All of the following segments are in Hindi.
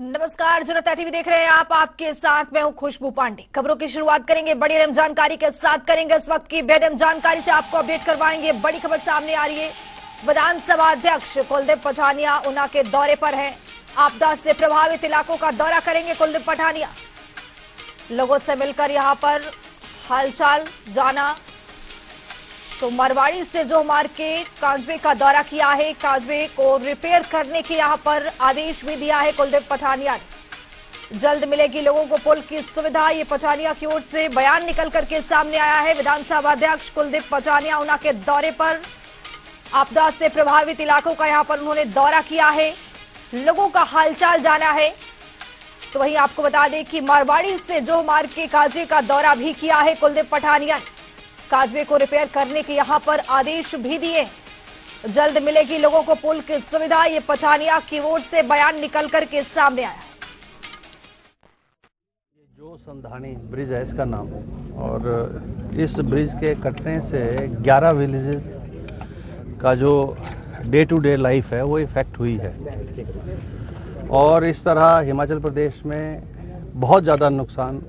नमस्कार, जनता टीवी देख रहे हैं आप। आपके साथ मैं हूं खुशबू पांडे। खबरों की शुरुआत करेंगे बड़ी अहम जानकारी के साथ। करेंगे इस वक्त की बेहद अहम जानकारी से आपको अपडेट करवाएंगे। बड़ी खबर सामने आ रही है। विधानसभा अध्यक्ष कुलदीप पठानिया ऊना के दौरे पर हैं। आपदा से प्रभावित इलाकों का दौरा करेंगे कुलदीप पठानिया। लोगों से मिलकर यहां पर हालचाल जाना। तो मरवाड़ी से जो मार्ग के काजवे का दौरा किया है, काजवे को रिपेयर करने के यहां पर आदेश भी दिया है कुलदीप पठानिया ने। जल्द मिलेगी लोगों को पुल की सुविधा, ये पठानिया की ओर से बयान निकल करके सामने आया है। विधानसभा अध्यक्ष कुलदीप पठानिया ऊना के दौरे पर, आपदा से प्रभावित इलाकों का यहां पर उन्होंने दौरा किया है, लोगों का हालचाल जाना है। तो वहीं आपको बता दें कि मरवाड़ी से जो मार्ग के काजवे का दौरा भी किया है कुलदीप पठानिया ने। काजवे को रिपेयर करने के यहां पर आदेश भी दिए। जल्द मिलेगी लोगों को पुल की सुविधा, ये पठानिया की ओर से बयान निकल करके सामने आया। जो संधानी ब्रिज है इसका नाम, और इस ब्रिज के कटने से 11 विलेजेस का जो डे टू डे लाइफ है वो इफेक्ट हुई है। और इस तरह हिमाचल प्रदेश में बहुत ज़्यादा नुकसान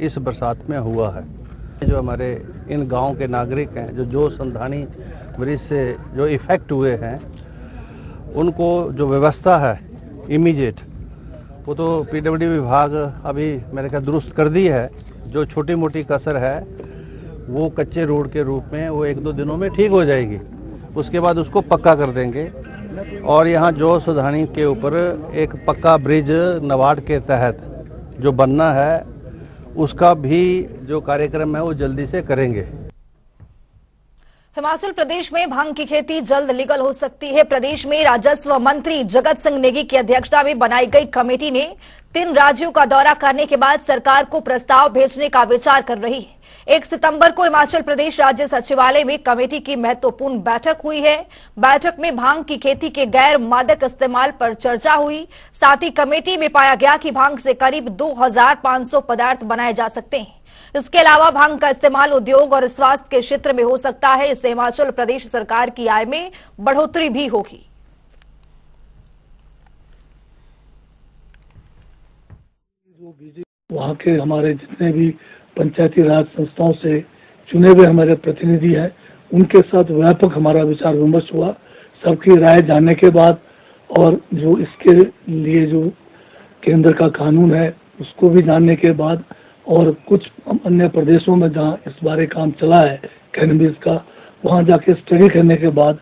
इस बरसात में हुआ है। जो हमारे इन गांव के नागरिक हैं जो संधानी ब्रिज से जो इफ़ेक्ट हुए हैं, उनको जो व्यवस्था है इमीडिएट, वो तो पीडब्ल्यूडी विभाग अभी मेरे ख्याल दुरुस्त कर दी है। जो छोटी मोटी कसर है वो कच्चे रोड के रूप में वो 1-2 दिनों में ठीक हो जाएगी। उसके बाद उसको पक्का कर देंगे। और यहाँ जो संधानी के ऊपर एक पक्का ब्रिज नबार्ड के तहत जो बनना है, उसका भी जो कार्यक्रम है वो जल्दी से करेंगे। हिमाचल प्रदेश में भांग की खेती जल्द लीगल हो सकती है। प्रदेश में राजस्व मंत्री जगत सिंह नेगी की अध्यक्षता में बनाई गई कमेटी ने 3 राज्यों का दौरा करने के बाद सरकार को प्रस्ताव भेजने का विचार कर रही है। 1 सितंबर को हिमाचल प्रदेश राज्य सचिवालय में कमेटी की महत्वपूर्ण बैठक हुई है। बैठक में भांग की खेती के गैर मादक इस्तेमाल पर चर्चा हुई। साथ ही कमेटी में पाया गया कि भांग से करीब 2500 पदार्थ बनाए जा सकते हैं। इसके अलावा भांग का इस्तेमाल उद्योग और स्वास्थ्य के क्षेत्र में हो सकता है। इससे हिमाचल प्रदेश सरकार की आय में बढ़ोतरी भी होगी। वहाँ के हमारे जितने भी पंचायती राज संस्थाओं से चुने हुए हमारे प्रतिनिधि हैं, उनके साथ व्यापक हमारा विचार विमर्श हुआ। सबकी राय जानने के बाद और जो इसके लिए जो केंद्र का कानून है उसको भी जानने के बाद, और कुछ अन्य प्रदेशों में जहाँ इस बारे काम चला है कैनबिस का, वहाँ जाके स्टडी करने के बाद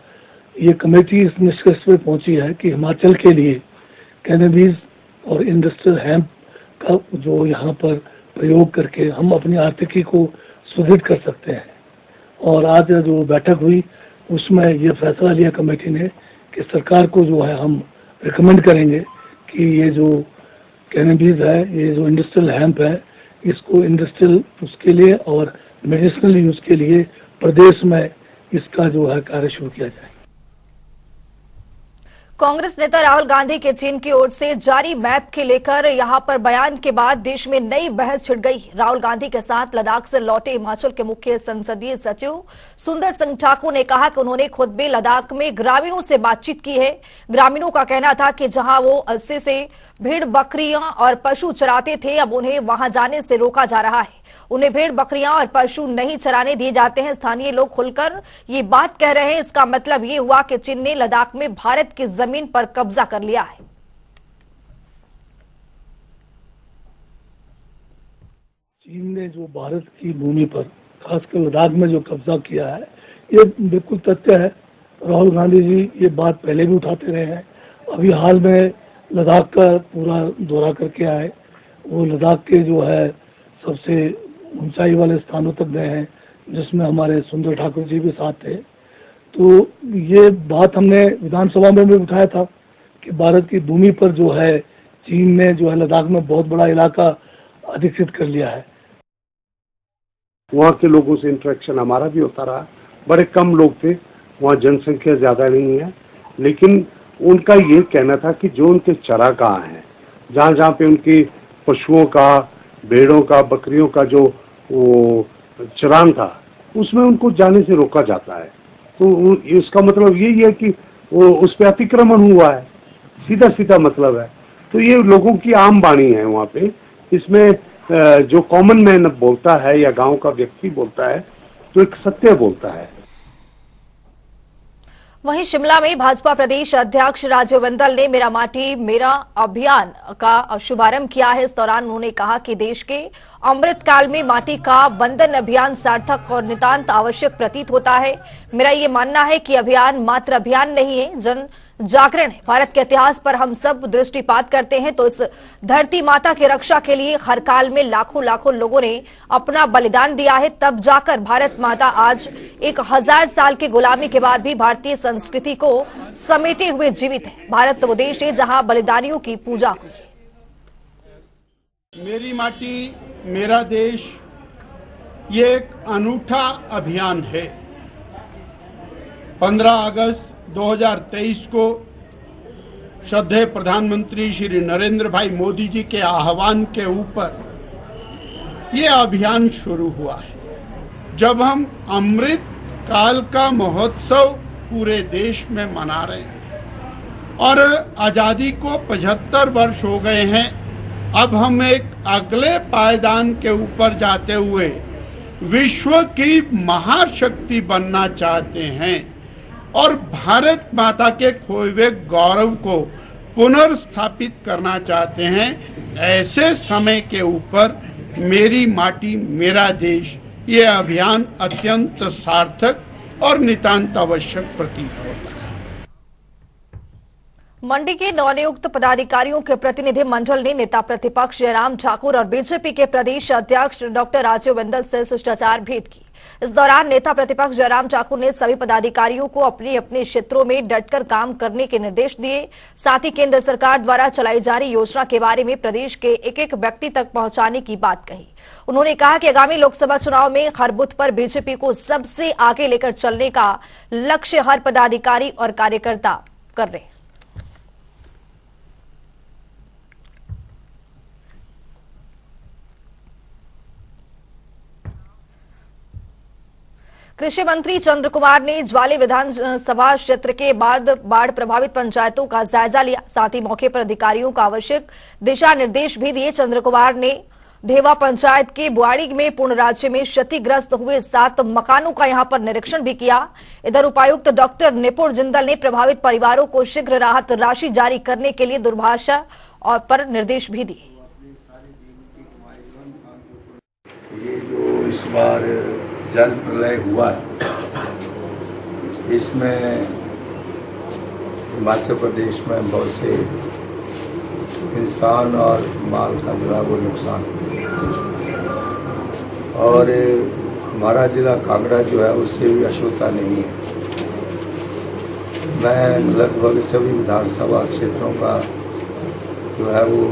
ये कमेटी इस निष्कर्ष पे पहुंची है कि हिमाचल के लिए कैनबिस और इंडस्ट्रियल हेम्प का जो यहाँ पर प्रयोग करके हम अपनी आर्थिकी को सुदृढ़ कर सकते हैं। और आज जो बैठक हुई उसमें ये फैसला लिया कमेटी ने कि सरकार को जो है हम रिकमेंड करेंगे कि ये जो कैनबिस है, ये जो इंडस्ट्रियल हेम्प है, इसको इंडस्ट्रियल उसके लिए और मेडिसिनल यूज के लिए प्रदेश में इसका जो है कार्य शुरू किया जाए। कांग्रेस नेता राहुल गांधी के चीन की ओर से जारी मैप के लेकर यहां पर बयान के बाद देश में नई बहस छिड़ गई। राहुल गांधी के साथ लद्दाख से लौटे हिमाचल के मुख्य संसदीय सचिव सुंदर सिंह ठाकुर ने कहा कि उन्होंने खुद भी लद्दाख में ग्रामीणों से बातचीत की है। ग्रामीणों का कहना था कि जहां वो 80 से भेड़ बकरियां और पशु चराते थे, अब उन्हें वहां जाने से रोका जा रहा है। उन्हें भेड़ बकरियां और पशु नहीं चराने दिए जाते हैं। स्थानीय लोग खुलकर ये बात कह रहे हैं। इसका मतलब ये हुआ कि चीन ने लद्दाख में भारत की जमीन पर कब्जा कर लिया है। चीन ने जो भारत की भूमि पर खासकर लद्दाख में जो कब्जा किया है, ये बिल्कुल तथ्य है। राहुल गांधी जी ये बात पहले भी उठाते रहे हैं। अभी हाल में लद्दाख का पूरा दौरा करके आए। वो लद्दाख के जो है सबसे ऊंचाई वाले स्थानों तक गए हैं, जिसमें हमारे सुंदर ठाकुर जी भी साथ थे। तो ये बात हमने विधानसभा में भी उठाया था कि भारत की भूमि पर जो है चीन ने जो है लद्दाख में बहुत बड़ा इलाका अधिकृत कर लिया है। वहाँ के लोगों से इंटरेक्शन हमारा भी होता रहा। बड़े कम लोग थे, वहाँ जनसंख्या ज़्यादा नहीं है, लेकिन उनका ये कहना था कि जो उनके चरागाह हैं, जहाँ जहाँ पे उनके पशुओं का, भेड़ों का, बकरियों का जो वो चरान था, उसमें उनको जाने से रोका जाता है। तो इसका मतलब यही है कि वो उस पर अतिक्रमण हुआ है, सीधा सीधा मतलब है। तो ये लोगों की आम वाणी है वहाँ पे। इसमें जो कॉमन मैन बोलता है या गांव का व्यक्ति बोलता है तो एक सत्य बोलता है। वहीं शिमला में भाजपा प्रदेश अध्यक्ष राजीव बिंदल ने मेरा माटी मेरा अभियान का शुभारंभ किया है। इस दौरान उन्होंने कहा कि देश के अमृत काल में माटी का वंदन अभियान सार्थक और नितांत आवश्यक प्रतीत होता है। मेरा ये मानना है कि अभियान मात्र अभियान नहीं है, जन जागरण है। भारत के इतिहास पर हम सब दृष्टिपात करते हैं तो इस धरती माता की रक्षा के लिए हर काल में लाखों लाखों लोगों ने अपना बलिदान दिया है, तब जाकर भारत माता आज 1000 साल की गुलामी के बाद भी भारतीय संस्कृति को समेटे हुए जीवित है। भारत वो देश है जहां बलिदानियों की पूजा हुई है। मेरी माटी मेरा देश ये एक अनूठा अभियान है। 15 अगस्त 2023 को श्रद्धेय प्रधानमंत्री श्री नरेंद्र भाई मोदी जी के आह्वान के ऊपर ये अभियान शुरू हुआ है। जब हम अमृत काल का महोत्सव पूरे देश में मना रहे हैं और आज़ादी को 75 वर्ष हो गए हैं, अब हम एक अगले पायदान के ऊपर जाते हुए विश्व की महाशक्ति बनना चाहते हैं और भारत माता के खोए हुए गौरव को पुनर्स्थापित करना चाहते हैं। ऐसे समय के ऊपर मेरी माटी मेरा देश ये अभियान अत्यंत सार्थक और नितांत आवश्यक प्रतीत होता है। मंडी के नवनियुक्त पदाधिकारियों के प्रतिनिधि मंडल ने नेता प्रतिपक्ष जयराम ठाकुर और बीजेपी के प्रदेश अध्यक्ष डॉक्टर राजीव बिंदल से शिष्टाचार भेंट की। इस दौरान नेता प्रतिपक्ष जयराम ठाकुर ने सभी पदाधिकारियों को अपने अपने क्षेत्रों में डटकर काम करने के निर्देश दिए। साथ ही केंद्र सरकार द्वारा चलाई जा रही योजना के बारे में प्रदेश के एक एक व्यक्ति तक पहुंचाने की बात कही। उन्होंने कहा कि आगामी लोकसभा चुनाव में हर बूथ पर बीजेपी को सबसे आगे लेकर चलने का लक्ष्य हर पदाधिकारी और कार्यकर्ता कर रहे हैं। कृषि मंत्री चंद्र कुमार ने ज्वाली विधानसभा क्षेत्र के बाद बाढ़ प्रभावित पंचायतों का जायजा लिया। साथ ही मौके पर अधिकारियों को आवश्यक दिशा निर्देश भी दिए। चंद्र कुमार ने ढेवा पंचायत के बुआड़ी में पूर्ण राज्य में क्षतिग्रस्त हुए 7 मकानों का यहां पर निरीक्षण भी किया। इधर उपायुक्त डॉक्टर निपुण जिंदल ने प्रभावित परिवारों को शीघ्र राहत राशि जारी करने के लिए दूरभाषा और पर निर्देश भी दिए। ये जो इस बार जल प्रलय हुआ है, इसमें हिमाचल प्रदेश में बहुत से इंसान और माल का जो है वो नुकसान, और हमारा जिला कांगड़ा जो है उससे भी अछूता नहीं है। मैं लगभग सभी विधानसभा क्षेत्रों का जो है वो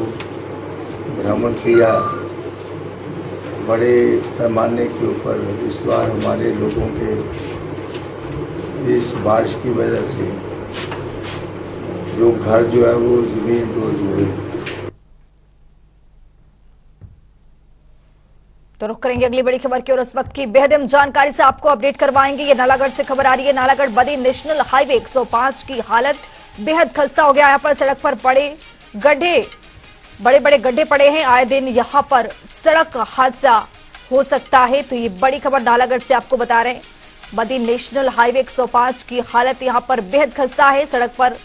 भ्रमण किया। बड़े पैमाने के ऊपर इस बार हमारे लोगों के इस बारिश की वजह से जो घर जो है वो जमीन डोज हुए। तो रुक करेंगे अगली बड़ी खबर की और इस वक्त की बेहद अहम जानकारी से आपको अपडेट करवाएंगे। ये नालागढ़ से खबर आ रही है। नालागढ़ बदी नेशनल हाईवे 105 की हालत बेहद खस्ता हो गया। यहाँ पर सड़क पर पड़े गड्ढे, बड़े बड़े गड्ढे पड़े हैं। आए दिन यहाँ पर सड़क हादसा हो सकता है। तो ये बड़ी खबर नालागढ़ से आपको बता रहे हैं। बदी नेशनल हाईवे 105 की हालत यहाँ पर बेहद खस्ता है। सड़क पर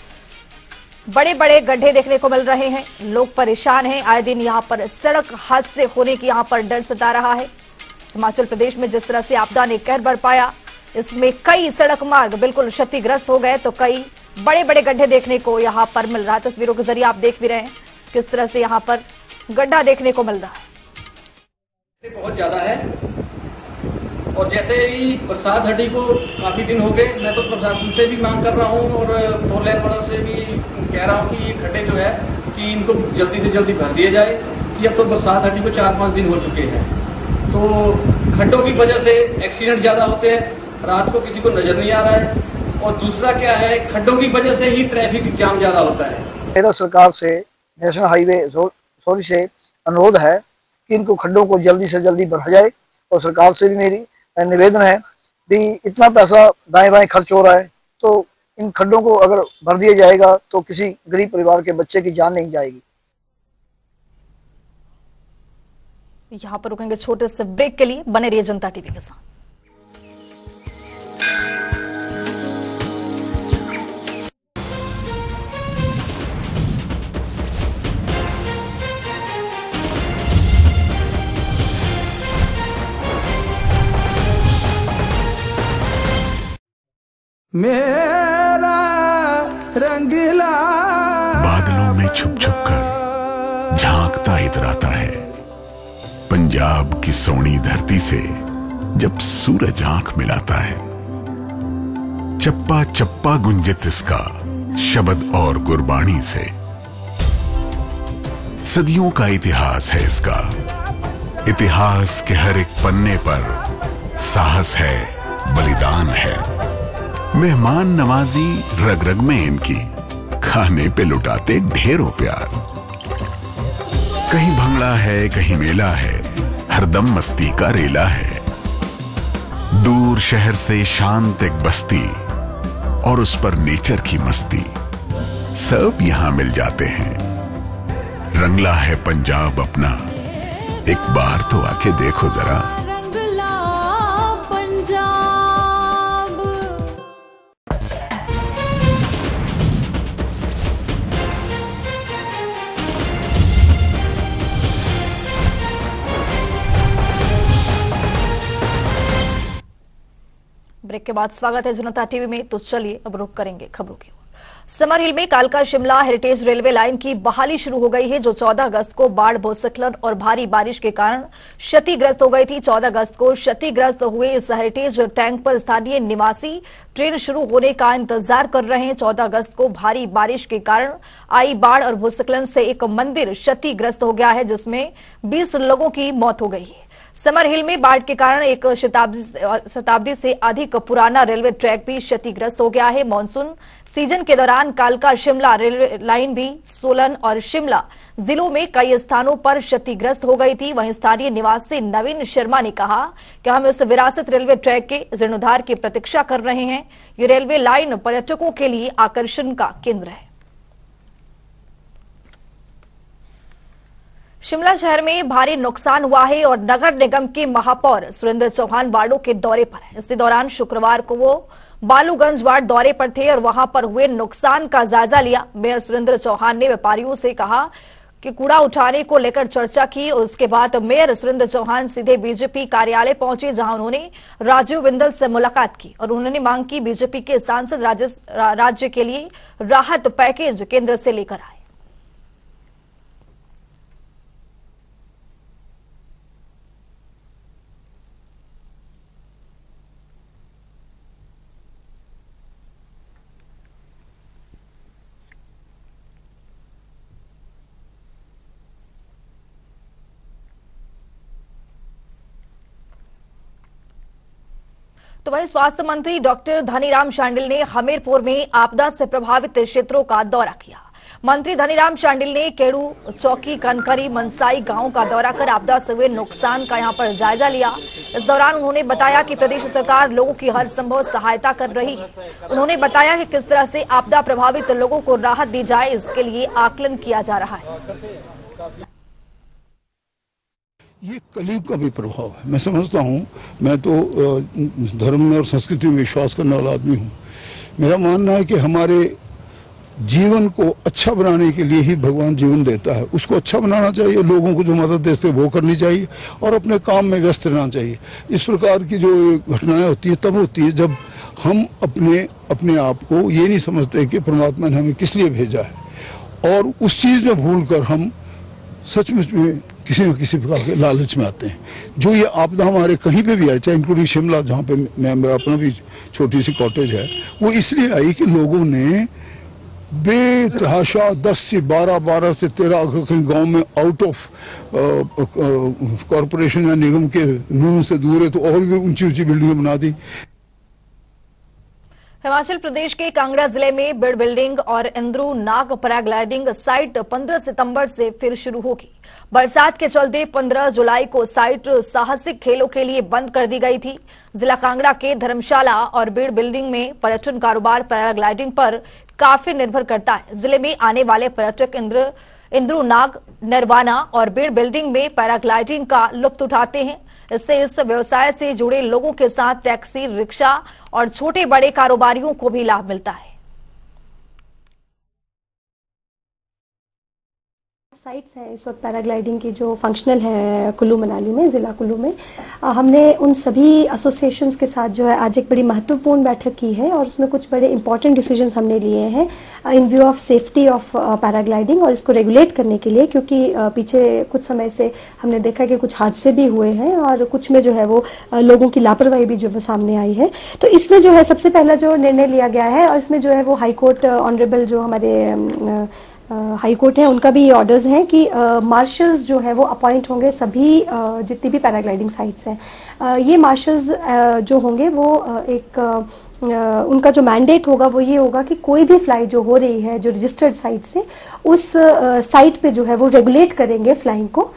बड़े बड़े गड्ढे देखने को मिल रहे हैं। लोग परेशान हैं। आए दिन यहाँ पर सड़क हादसे होने की यहाँ पर डर सता रहा है। हिमाचल प्रदेश में जिस तरह से आपदा ने कहर बरपाया, इसमें कई सड़क मार्ग बिल्कुल क्षतिग्रस्त हो गए तो कई बड़े बड़े गड्ढे देखने को यहाँ पर मिल रहा है। तस्वीरों के जरिए आप देख भी रहे हैं किस तरह से यहाँ पर गड्ढा देखने को मिल रहा है। बहुत ज्यादा है और जैसे ही बरसात हटी को काफी दिन हो गए, मैं तो प्रशासन से भी मांग कर रहा हूँ और 4 लेन वालों से भी कह रहा हूँ कि ये खड्डे जो है कि इनको जल्दी से जल्दी भर दिया जाए। कि अब तो बरसात हटी को 4-5 दिन हो चुके हैं, तो खड्डों की वजह से एक्सीडेंट ज़्यादा होते हैं, रात को किसी को नज़र नहीं आ रहा है। और दूसरा क्या है, खड्डों की वजह से ही ट्रैफिक जाम ज़्यादा होता है। मेरा सरकार से नेशनल हाईवे सॉरी से अनुरोध है कि इनको खड्डों को जल्दी से जल्दी भरा जाए। और सरकार से भी मेरी निवेदन है भी इतना पैसा दाएं बाएं खर्च हो रहा है, तो इन खड्डों को अगर भर दिया जाएगा तो किसी गरीब परिवार के बच्चे की जान नहीं जाएगी। यहाँ पर रुकेंगे छोटे से ब्रेक के लिए, बने रहिए जनता टीवी के साथ। मेरा रंगीला बादलों में छुप छुप कर झांकता इतराता है, पंजाब की सोनी धरती से जब सूरज आंख मिलाता है। चप्पा चप्पा गुंजित इसका शब्द और गुरबाणी से, सदियों का इतिहास है इसका। इतिहास के हर एक पन्ने पर साहस है, बलिदान है, मेहमान नवाजी रग रग में इनकी, खाने पे लुटाते ढेरों प्यार। कहीं भंगड़ा है, कहीं मेला है, हरदम मस्ती का रेला है। दूर शहर से शांत एक बस्ती और उस पर नेचर की मस्ती, सब यहां मिल जाते हैं। रंगला है पंजाब अपना, एक बार तो आके देखो जरा। ब्रेक के बाद स्वागत है जनता टीवी में। तो चलिए अब रुक करेंगे खबरों की ओर। समर हिल में कालका शिमला हेरिटेज रेलवे लाइन की बहाली शुरू हो गई है, जो 14 अगस्त को बाढ़, भूस्खलन और भारी बारिश के कारण क्षतिग्रस्त हो गई थी। 14 अगस्त को क्षतिग्रस्त हुए इस हेरिटेज टैंक पर स्थानीय निवासी ट्रेन शुरू होने का इंतजार कर रहे हैं। 14 अगस्त को भारी बारिश के कारण आई बाढ़ और भूस्खलन से एक मंदिर क्षतिग्रस्त हो गया है, जिसमें 20 लोगों की मौत हो गई है। समर हिल में बाढ़ के कारण एक शताब्दी से अधिक पुराना रेलवे ट्रैक भी क्षतिग्रस्त हो गया है। मानसून सीजन के दौरान कालका शिमला रेलवे लाइन भी सोलन और शिमला जिलों में कई स्थानों पर क्षतिग्रस्त हो गई थी। वहीं स्थानीय निवासी नवीन शर्मा ने कहा कि हम इस विरासत रेलवे ट्रैक के जीर्णोद्धार की प्रतीक्षा कर रहे हैं। ये रेलवे लाइन पर्यटकों के लिए आकर्षण का केंद्र है। शिमला शहर में भारी नुकसान हुआ है और नगर निगम के महापौर सुरेंद्र चौहान वार्डों के दौरे पर हैं। इसी दौरान शुक्रवार को वो बालूगंज वार्ड दौरे पर थे और वहां पर हुए नुकसान का जायजा लिया। मेयर सुरेंद्र चौहान ने व्यापारियों से कहा कि कूड़ा उठाने को लेकर चर्चा की। उसके बाद मेयर सुरेंद्र चौहान सीधे बीजेपी कार्यालय पहुंचे, जहां उन्होंने राजीव बिंदल से मुलाकात की और उन्होंने मांग की बीजेपी के सांसद राज्य के लिए राहत पैकेज केंद्र से लेकर आए। तो वहीं स्वास्थ्य मंत्री डॉक्टर धनीराम शांडिल ने हमीरपुर में आपदा से प्रभावित क्षेत्रों का दौरा किया। मंत्री धनीराम शांडिल ने केड़ू, चौकी, कनकरी, मनसाई गांव का दौरा कर आपदा से हुए नुकसान का यहां पर जायजा लिया। इस दौरान उन्होंने बताया कि प्रदेश सरकार लोगों की हर संभव सहायता कर रही है। उन्होंने बताया कि किस तरह से आपदा प्रभावित लोगों को राहत दी जाए, इसके लिए आकलन किया जा रहा है। ये कलयुग का भी प्रभाव है। मैं समझता हूँ, मैं तो धर्म में और संस्कृति में विश्वास करने वाला आदमी हूँ। मेरा मानना है कि हमारे जीवन को अच्छा बनाने के लिए ही भगवान जीवन देता है। उसको अच्छा बनाना चाहिए, लोगों को जो मदद देते वो करनी चाहिए और अपने काम में व्यस्त रहना चाहिए। इस प्रकार की जो घटनाएं होती है तब होती है जब हम अपने आप को ये नहीं समझते कि परमात्मा ने हमें किस लिए भेजा है, और उस चीज़ में भूल कर हम सचमुच में किसी न किसी प्रकार के लालच में आते हैं। जो ये आपदा हमारे कहीं पे भी आई, चाहे इंक्लूडिंग शिमला जहाँ पे मेरा अपना भी छोटी सी कॉटेज है, वो इसलिए आई कि लोगों ने बेतहाशा 10 से 12 से 13 अगर कहीं गाँव में आउट ऑफ कॉरपोरेशन या निगम के नियम से दूर है तो और भी ऊंची ऊंची बिल्डिंगें बना दी। हिमाचल प्रदेश के कांगड़ा जिले में बिड बिल्डिंग और इंद्रू नाग पैराग्लाइडिंग साइट 15 सितंबर से फिर शुरू होगी। बरसात के चलते 15 जुलाई को साइट साहसिक खेलों के लिए बंद कर दी गई थी। जिला कांगड़ा के धर्मशाला और बिड बिल्डिंग में पर्यटन कारोबार पैराग्लाइडिंग पर काफी निर्भर करता है। जिले में आने वाले पर्यटक इंद्रू नाग, नरवाना और बीड़ बिल्डिंग में पैराग्लाइडिंग का लुत्फ उठाते हैं। इससे इस व्यवसाय से जुड़े लोगों के साथ टैक्सी, रिक्शा और छोटे बड़े कारोबारियों को भी लाभ मिलता है। साइट्स हैं इस वक्त पैराग्लाइडिंग की जो फंक्शनल है कुल्लू मनाली में, ज़िला कुल्लू में। हमने उन सभी एसोसिएशंस के साथ जो है आज एक बड़ी महत्वपूर्ण बैठक की है और उसमें कुछ बड़े इंपॉर्टेंट डिसीजंस हमने लिए हैं इन view of safety of paragliding और इसको रेगुलेट करने के लिए, क्योंकि पीछे कुछ समय से हमने देखा कि कुछ हादसे भी हुए हैं और कुछ में जो है वो लोगों की लापरवाही भी जो वो सामने आई है। तो इसमें जो है सबसे पहला जो निर्णय लिया गया है और इसमें जो है वो हाई कोर्ट ऑनरेबल जो हमारे हाई कोर्ट है उनका भी ये ऑर्डर्स हैं कि मार्शल्स जो है वो अपॉइंट होंगे सभी जितनी भी पैराग्लाइडिंग साइट्स हैं। ये मार्शल्स जो होंगे वो एक उनका जो मैंडेट होगा वो ये होगा कि कोई भी फ्लाइट जो हो रही है जो रजिस्टर्ड साइट से उस साइट पे जो है वो रेगुलेट करेंगे फ्लाइंग को।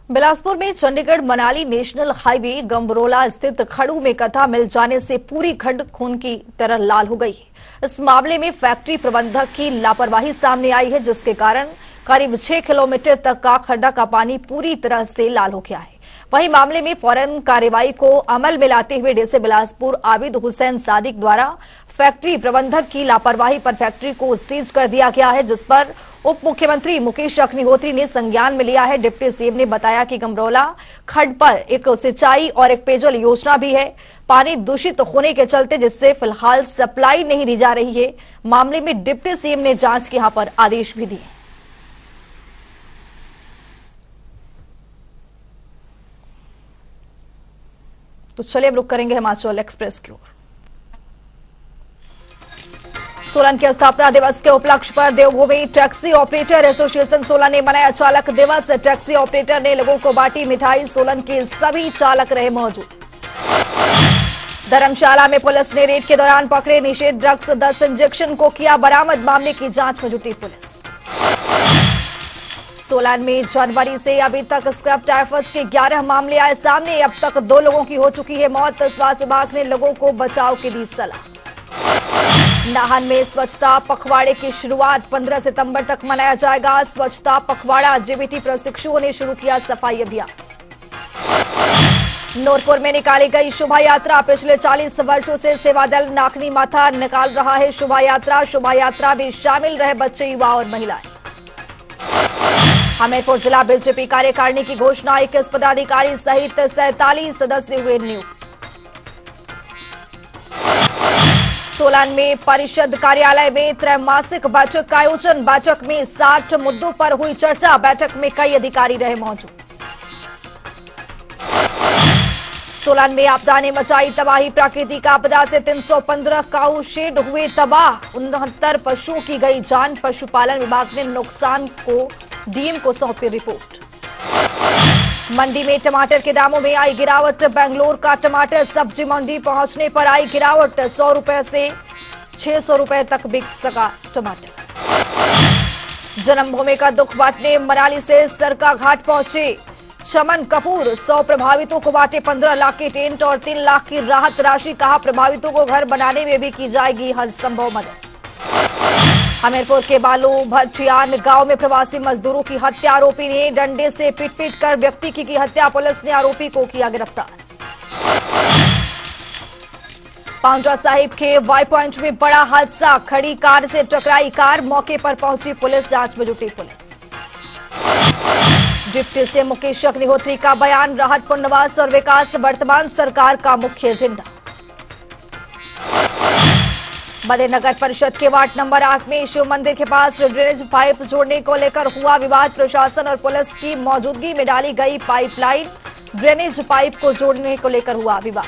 बिलासपुर में चंडीगढ़ मनाली नेशनल हाईवे गंबरोला स्थित खड़ू में कथा मिल जाने से पूरी खड्ड खून की तरह लाल हो गई है। इस मामले में फैक्ट्री प्रबंधक की लापरवाही सामने आई है, जिसके कारण करीब 6 किलोमीटर तक का खड्डा का पानी पूरी तरह से लाल हो गया है। वहीं मामले में फौरन कार्रवाई को अमल में लाते हुए डीसी बिलासपुर आबिद हुसैन सादिक द्वारा फैक्ट्री प्रबंधक की लापरवाही पर फैक्ट्री को सीज कर दिया गया है, जिस पर उप मुख्यमंत्री मुकेश अग्निहोत्री ने संज्ञान में लिया है। डिप्टी सीएम ने बताया कि गमरोला खड्ड पर एक सिंचाई और एक पेयजल योजना भी है। पानी दूषित होने के चलते जिससे फिलहाल सप्लाई नहीं दी जा रही है। मामले में डिप्टी सीएम ने जांच के यहां पर आदेश भी दिए। तो चलिए अब रुक करेंगे हिमाचल एक्सप्रेस की ओर। सोलन के स्थापना दिवस के उपलक्ष्य पर देवभूमि टैक्सी ऑपरेटर एसोसिएशन सोलन ने मनाया चालक दिवस। टैक्सी ऑपरेटर ने लोगों को बांटी मिठाई। सोलन के सभी चालक रहे मौजूद। धर्मशाला में पुलिस ने रेड के दौरान पकड़े निषेध ड्रग्स 10 इंजेक्शन को किया बरामद। मामले की जांच में जुटी पुलिस। सोलन में जनवरी से अभी तक स्क्रब टाइफस के 11 मामले आए सामने। अब तक 2 लोगों की हो चुकी है मौत। स्वास्थ्य विभाग ने लोगों को बचाव की दी सलाह। नाहन में स्वच्छता पखवाड़े की शुरुआत 15 सितंबर तक मनाया जाएगा। स्वच्छता पखवाड़ा जेबीटी प्रशिक्षुओं ने शुरू किया सफाई अभियान। नूरपुर में निकाली गई शोभा यात्रा। पिछले 40 वर्षों से सेवा दल नाकनी माथा निकाल रहा है शोभा यात्रा में शामिल रहे बच्चे, युवा और महिलाएं। हमीरपुर जिला बीजेपी कार्यकारिणी की घोषणा। 21 पदाधिकारी सहित 47 सदस्य हुए नियुक्त। सोलन में परिषद कार्यालय में त्रैमासिक बैठक का आयोजन। बैठक में 60 मुद्दों पर हुई चर्चा। बैठक में कई अधिकारी रहे मौजूद। सोलन में आपदा ने मचाई तबाही। प्राकृतिक आपदा से 315 काऊ शेड हुए तबाह। 69 पशुओं की गई जान। पशुपालन विभाग ने नुकसान को डीएम को सौंपी रिपोर्ट। मंडी में टमाटर के दामों में आई गिरावट। बेंगलोर का टमाटर सब्जी मंडी पहुंचने पर आई गिरावट। 100 रुपए से 600 रुपए तक बिक सका टमाटर। जन्मभूमि का दुख बांटने मनाली से सरका घाट पहुंचे चमन कपूर। 100 प्रभावितों को बांटे 15 लाख के टेंट और 3 लाख की राहत राशि। कहा प्रभावितों को घर बनाने में भी की जाएगी हर संभव मदद। हमीरपुर के बालू भचियान गांव में प्रवासी मजदूरों की हत्या। आरोपी ने डंडे से पीट कर व्यक्ति की हत्या। पुलिस ने आरोपी को किया गिरफ्तार। पांवटा साहिब के वाई पॉइंट में बड़ा हादसा। खड़ी कार से टकराई कार। मौके पर पहुंची पुलिस। जांच में जुटी पुलिस। डिप्टी से मुकेश अग्निहोत्री का बयान। राहत पुनर्वास और विकास वर्तमान सरकार का मुख्य एजेंडा। मध्य नगर परिषद के वार्ड नंबर 8 में शिव मंदिर के पास ड्रेनेज पाइप जोड़ने को लेकर हुआ विवाद। प्रशासन और पुलिस की मौजूदगी में डाली गई पाइपलाइन। ड्रेनेज पाइप को जोड़ने को लेकर हुआ विवाद।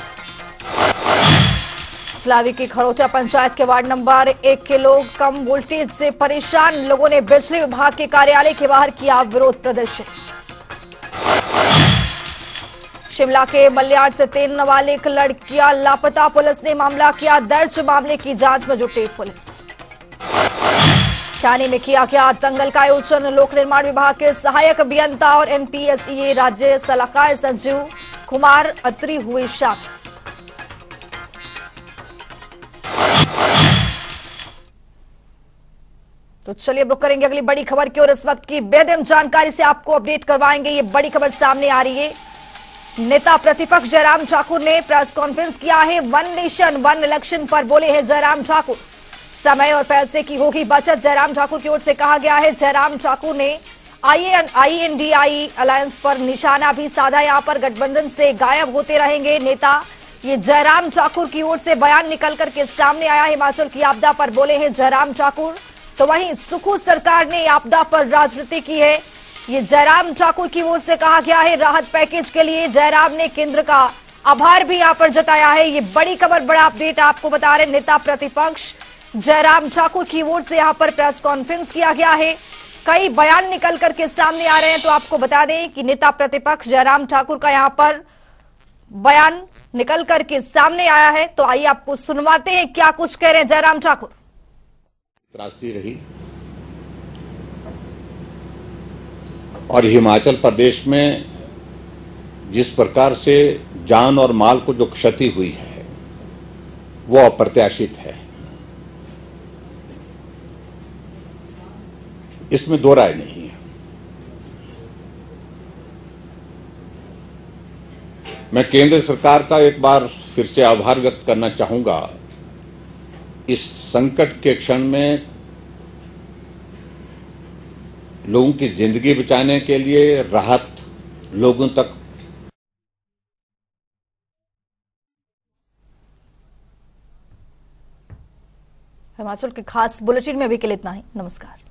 छलावी की खरोटा पंचायत के वार्ड नंबर 1 के लोग कम वोल्टेज से परेशान। लोगों ने बिजली विभाग के कार्यालय के बाहर किया विरोध प्रदर्शन। शिमला के मल्याड़ से 3 नाबालिग लड़कियां लापता। पुलिस ने मामला किया दर्ज। मामले की जांच में जुटी पुलिस। ठाणे में किया गया दंगल का आयोजन। लोक निर्माण विभाग के सहायक अभियंता और एनपीएसईए राज्य सलाहकार संजीव कुमार अत्री हुए शामिल। तो तो चलिए रुक करेंगे अगली बड़ी खबर की और इस वक्त की बेहद अहम जानकारी से आपको अपडेट करवाएंगे। ये बड़ी खबर सामने आ रही है। नेता प्रतिपक्ष जयराम ठाकुर ने प्रेस कॉन्फ्रेंस किया है। 1 नेशन 1 इलेक्शन पर बोले हैं जयराम ठाकुर। समय और पैसे की होगी बचत, जयराम ठाकुर की ओर से कहा गया है। जयराम ठाकुर ने INDI अलायंस पर निशाना भी साधा। यहां पर गठबंधन से गायब होते रहेंगे नेता, ये जयराम ठाकुर की ओर से बयान निकल करके सामने आया। हिमाचल की आपदा पर बोले हैं जयराम ठाकुर। तो वहीं सुखू सरकार ने आपदा पर राजनीति की है, ये जयराम ठाकुर की ओर से कहा गया है। राहत पैकेज के लिए जयराम ने केंद्र का आभार भी यहां पर जताया है। ये बड़ी खबर, बड़ा अपडेट आपको बता रहे। नेता प्रतिपक्ष जयराम ठाकुर की ओर से यहां पर प्रेस कॉन्फ्रेंस किया गया है। कई बयान निकल करके सामने आ रहे हैं। तो आपको बता दें कि नेता प्रतिपक्ष जयराम ठाकुर का यहां पर बयान निकल करके सामने आया है। तो आइए आपको सुनवाते हैं क्या कुछ कह रहे हैं जयराम ठाकुर। त्रासदी रही और हिमाचल प्रदेश में जिस प्रकार से जान और माल को जो क्षति हुई है वो अप्रत्याशित है, इसमें दो राय नहीं है। मैं केंद्र सरकार का एक बार फिर से आभार व्यक्त करना चाहूंगा। इस संकट के क्षण में लोगों की जिंदगी बचाने के लिए राहत लोगों तक हिमाचल के खास बुलेटिन में अभी के लिए इतना ही। नमस्कार।